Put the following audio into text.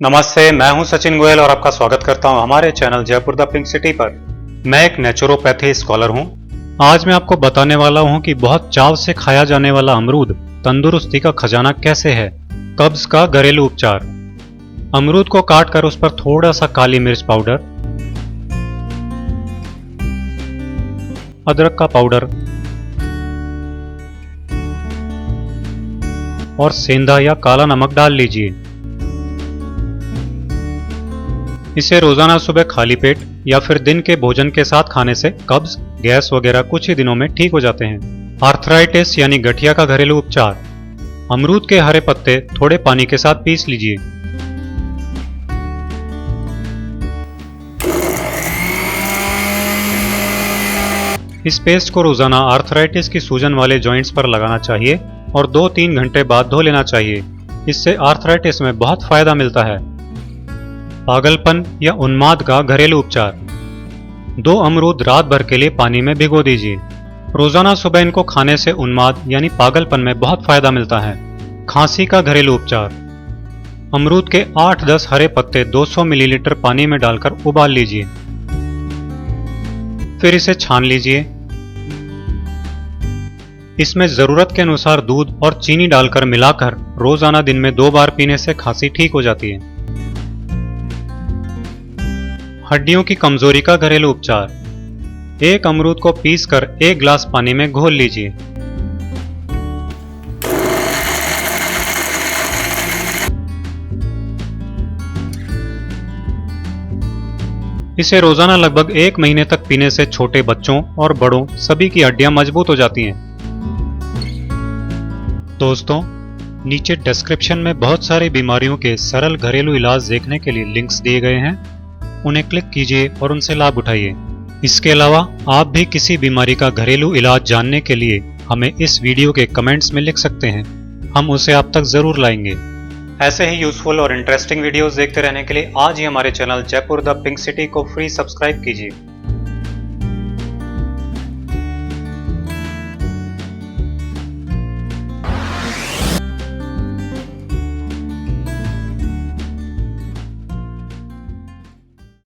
नमस्ते, मैं हूं सचिन गोयल और आपका स्वागत करता हूं हमारे channel Jaipur the pink city पर। मैं एक नेचुरोपैथी स्कॉलर हूं। आज मैं आपको बताने वाला हूं कि बहुत चाव से खाया जाने वाला अमरूद तंदुरुस्ती का खजाना कैसे है। कब्ज का घरेलू उपचार। अमरूद को काट कर उस पर थोड़ा सा काली मिर्च पाउडर, अदरक का पाउडर और सेंधा या काला नमक डाल लीजिए। इसे रोजाना सुबह खाली पेट या फिर दिन के भोजन के साथ खाने से कब्ज, गैस वगैरह कुछ ही दिनों में ठीक हो जाते हैं। आर्थराइटिस यानी गठिया का घरेलू उपचार। अमरूद के हरे पत्ते थोड़े पानी के साथ पीस लीजिए। इस पेस्ट को रोजाना आर्थराइटिस की सूजन वाले जॉइंट्स पर लगाना चाहिए और 2-3 घंटे बाद धो लेना चाहिए। इससे आर्थराइटिस में बहुत फायदा मिलता है। पागलपन या उन्माद का घरेलू उपचार। 2 अमरूद रात भर के लिए पानी में भिगो दीजिए। रोजाना सुबह इनको खाने से उन्माद यानी पागलपन में बहुत फायदा मिलता है। खांसी का घरेलू उपचार। अमरूद के 8-10 हरे पत्ते 200 मिलीलीटर पानी में डालकर उबाल लीजिए, फिर इसे छान लीजिए। इसमें जरूरत के अनुसार दूध और चीनी डालकर मिलाकर रोजाना दिन में 2 बार पीने से खांसी ठीक हो जाती है। हड्डियों की कमजोरी का घरेलू उपचार। 1 अमरूद को पीसकर 1 गिलास पानी में घोल लीजिए। इसे रोजाना लगभग 1 महीने तक पीने से छोटे बच्चों और बड़ों सभी की हड्डियां मजबूत हो जाती हैं। दोस्तों, नीचे डिस्क्रिप्शन में बहुत सारी बीमारियों के सरल घरेलू इलाज देखने के लिए लिंक्स दिए गए हैं। उन्हें क्लिक कीजिए और उनसे लाभ उठाइए। इसके अलावा आप भी किसी बीमारी का घरेलू इलाज जानने के लिए हमें इस वीडियो के कमेंट्स में लिख सकते हैं। हम उसे आप तक जरूर लाएंगे। ऐसे ही यूजफुल और इंटरेस्टिंग वीडियोस देखते रहने के लिए आज ही हमारे channel Jaipur the pink city को फ्री सब्सक्राइब कीजिए।